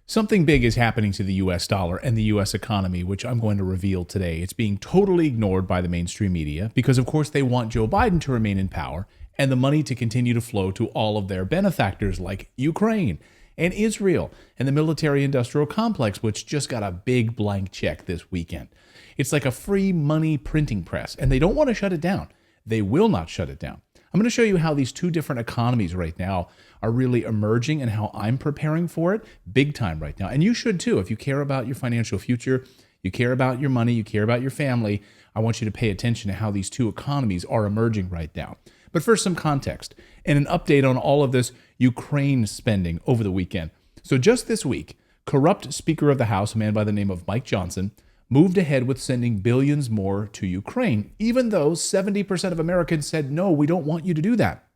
Something big is happening to the US dollar and the US economy, which I'm going to reveal today. It's being totally ignored by the mainstream media because, of course, they want Joe Biden to remain in power and the money to continue to flow to all of their benefactors like Ukraine and Israel and the military-industrial complex, which just got a big blank check this weekend. It's like a free money printing press, and they don't want to shut it down. They will not shut it down. I'm going to show you how these two different economies right now are really emerging and how I'm preparing for it big time right now. And you should too. If you care about your financial future, you care about your money, you care about your family, I want you to pay attention to how these two economies are emerging right now. But first, some context and an update on all of this Ukraine spending over the weekend. So just this week, corrupt Speaker of the House, a man by the name of Mike Johnson, moved ahead with sending billions more to Ukraine, even though 70% of Americans said, no, we don't want you to do that.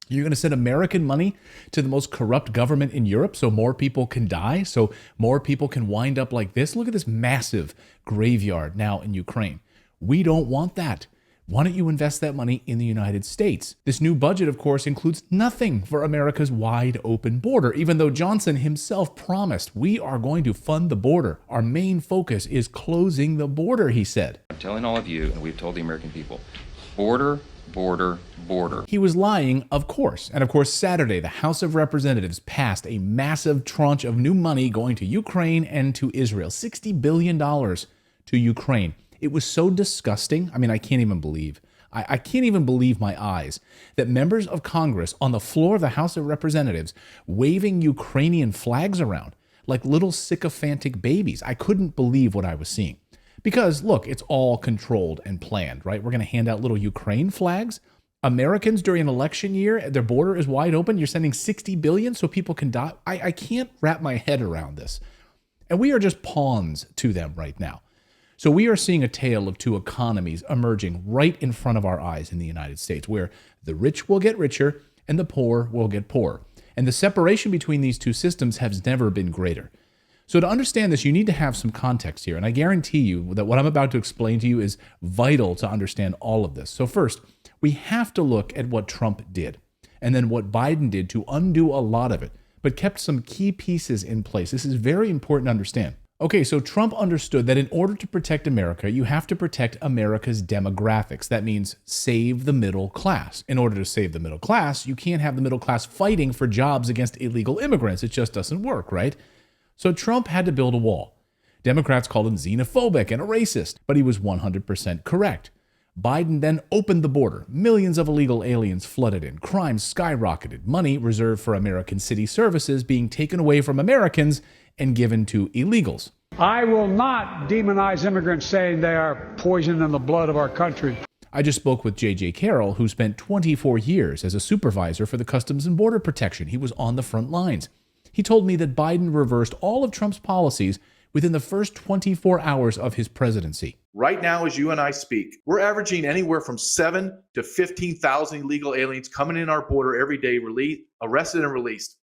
You're going to send American money to the most corrupt government in Europe so more people can die, so more people can wind up like this? Look at this massive graveyard now in Ukraine. We don't want that. Why don't you invest that money in the United States? This new budget, of course, includes nothing for America's wide open border, even though Johnson himself promised we are going to fund the border. Our main focus is closing the border, he said. I'm telling all of you, and we've told the American people, border, border, border. He was lying, of course. And of course, Saturday, the House of Representatives passed a massive tranche of new money going to Ukraine and to Israel, $60 billion to Ukraine. It was so disgusting. I mean, I can't even believe. I can't even believe my eyes that members of Congress on the floor of the House of Representatives waving Ukrainian flags around like little sycophantic babies. I couldn't believe what I was seeing. Because, look, it's all controlled and planned, right? We're going to hand out little Ukraine flags. Americans during an election year, their border is wide open. You're sending $60 billion so people can die. I can't wrap my head around this. And we are just pawns to them right now. So we are seeing a tale of two economies emerging right in front of our eyes in the United States, where the rich will get richer and the poor will get poorer. And the separation between these two systems has never been greater. So to understand this, you need to have some context here. And I guarantee you that what I'm about to explain to you is vital to understand all of this. So first, we have to look at what Trump did and then what Biden did to undo a lot of it, but kept some key pieces in place. This is very important to understand. Okay, so Trump understood that in order to protect America, you have to protect America's demographics. That means save the middle class. In order to save the middle class, you can't have the middle class fighting for jobs against illegal immigrants. It just doesn't work, right? So Trump had to build a wall. Democrats called him xenophobic and a racist, but he was 100% correct. Biden then opened the border. Millions of illegal aliens flooded in. Crime skyrocketed. Money reserved for American city services being taken away from Americans and given to illegals. I will not demonize immigrants saying they are poison in the blood of our country. I just spoke with J.J. Carroll, who spent 24 years as a supervisor for the Customs and Border Protection. He was on the front lines. He told me that Biden reversed all of Trump's policies within the first 24 hours of his presidency. Right now, as you and I speak, we're averaging anywhere from 7 to 15,000 illegal aliens coming in our border every day, arrested and released.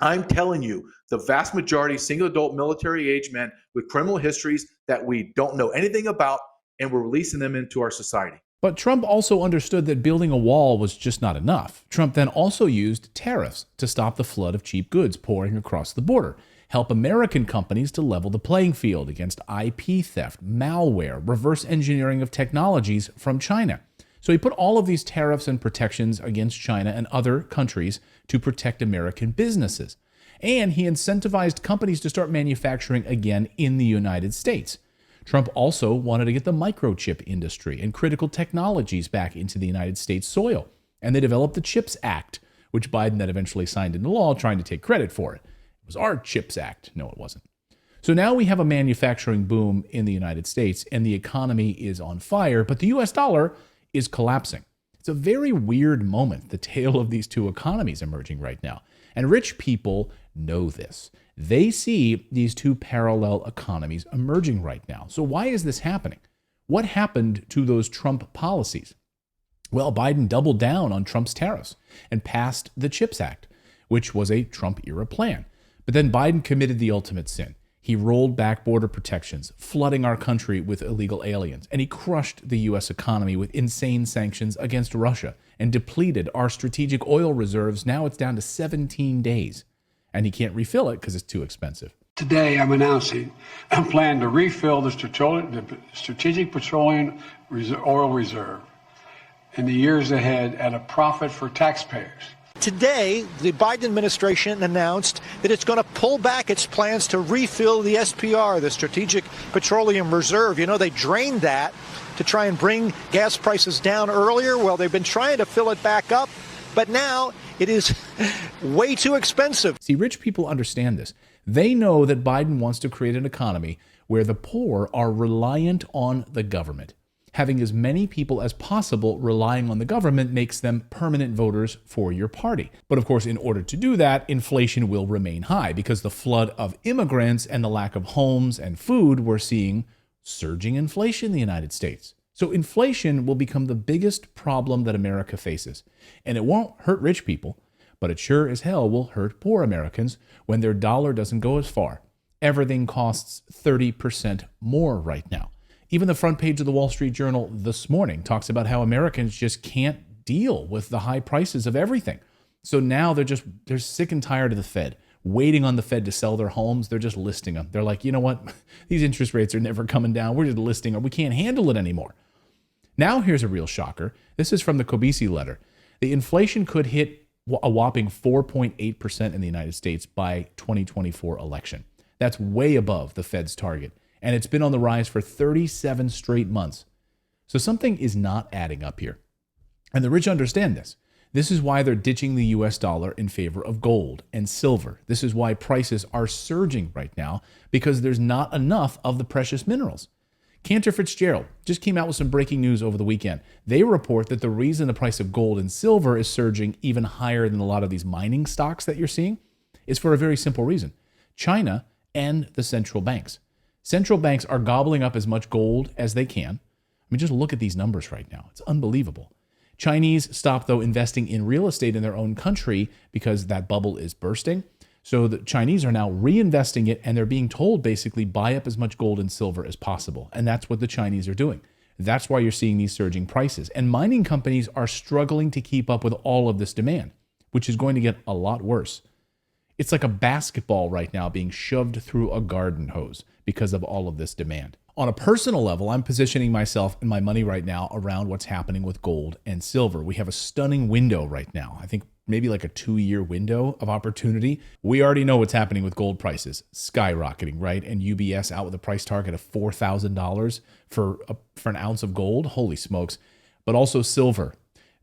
I'm telling you, the vast majority single adult military age men with criminal histories that we don't know anything about, and we're releasing them into our society. But Trump also understood that building a wall was just not enough. Trump then also used tariffs to stop the flood of cheap goods pouring across the border, help American companies to level the playing field against IP theft, malware, reverse engineering of technologies from China. So he put all of these tariffs and protections against China and other countries to protect American businesses. And he incentivized companies to start manufacturing again in the United States. Trump also wanted to get the microchip industry and critical technologies back into the United States soil. And they developed the CHIPS Act, which Biden then eventually signed into law, trying to take credit for it. It was our CHIPS Act. No, it wasn't. So now we have a manufacturing boom in the United States, and the economy is on fire, but the US dollar is collapsing. It's a very weird moment, the tale of these two economies emerging right now. And rich people know this. They see these two parallel economies emerging right now. So why is this happening? What happened to those Trump policies? Well, Biden doubled down on Trump's tariffs and passed the CHIPS Act, which was a Trump-era plan. But then Biden committed the ultimate sin. He rolled back border protections, flooding our country with illegal aliens, and he crushed the U.S. economy with insane sanctions against Russia and depleted our strategic oil reserves. Now it's down to 17 days, and he can't refill it because it's too expensive. Today, I'm announcing a plan to refill the Strategic Petroleum Oil Reserve in the years ahead at a profit for taxpayers. Today, the Biden administration announced that it's going to pull back its plans to refill the SPR, the Strategic Petroleum Reserve. You know, they drained that to try and bring gas prices down earlier. Well, they've been trying to fill it back up, but now it is way too expensive. See, rich people understand this. They know that Biden wants to create an economy where the poor are reliant on the government. Having as many people as possible relying on the government makes them permanent voters for your party. But of course, in order to do that, inflation will remain high because the flood of immigrants and the lack of homes and food, we're seeing surging inflation in the United States. So inflation will become the biggest problem that America faces. And it won't hurt rich people, but it sure as hell will hurt poor Americans when their dollar doesn't go as far. Everything costs 30% more right now. Even the front page of the Wall Street Journal this morning talks about how Americans just can't deal with the high prices of everything. So now they're sick and tired of the Fed, waiting on the Fed to sell their homes. They're just listing them. They're like, you know what? These interest rates are never coming down. We're just listing them. We can't handle it anymore. Now here's a real shocker. This is from the Kobisi letter. The inflation could hit a whopping 4.8% in the United States by 2024 election. That's way above the Fed's target. And it's been on the rise for 37 straight months. So something is not adding up here. And the rich understand this. This is why they're ditching the US dollar in favor of gold and silver. This is why prices are surging right now, because there's not enough of the precious minerals. Cantor Fitzgerald just came out with some breaking news over the weekend. They report that the reason the price of gold and silver is surging even higher than a lot of these mining stocks that you're seeing is for a very simple reason. China and the central banks. Central banks are gobbling up as much gold as they can. I mean, just look at these numbers right now. It's unbelievable. Chinese stopped, though, investing in real estate in their own country because that bubble is bursting. So the Chinese are now reinvesting it, and they're being told basically buy up as much gold and silver as possible. And that's what the Chinese are doing. That's why you're seeing these surging prices. And mining companies are struggling to keep up with all of this demand, which is going to get a lot worse. It's like a basketball right now being shoved through a garden hose because of all of this demand. On a personal level, I'm positioning myself and my money right now around what's happening with gold and silver. We have a stunning window right now. I think maybe like a 2-year window of opportunity. We already know what's happening with gold prices, skyrocketing, right? And UBS out with a price target of $4,000 for an ounce of gold. Holy smokes. But also silver.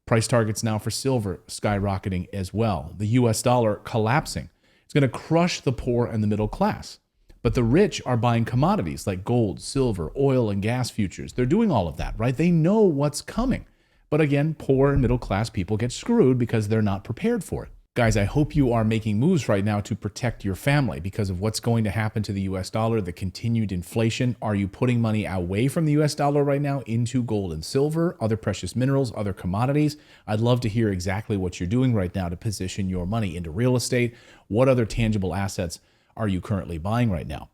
Price targets now for silver skyrocketing as well. The US dollar collapsing. It's going to crush the poor and the middle class. But the rich are buying commodities like gold, silver, oil, and gas futures. They're doing all of that, right? They know what's coming. But again, poor and middle class people get screwed because they're not prepared for it. Guys, I hope you are making moves right now to protect your family because of what's going to happen to the US dollar, the continued inflation. Are you putting money away from the US dollar right now into gold and silver, other precious minerals, other commodities? I'd love to hear exactly what you're doing right now to position your money into real estate. What other tangible assets are you currently buying right now?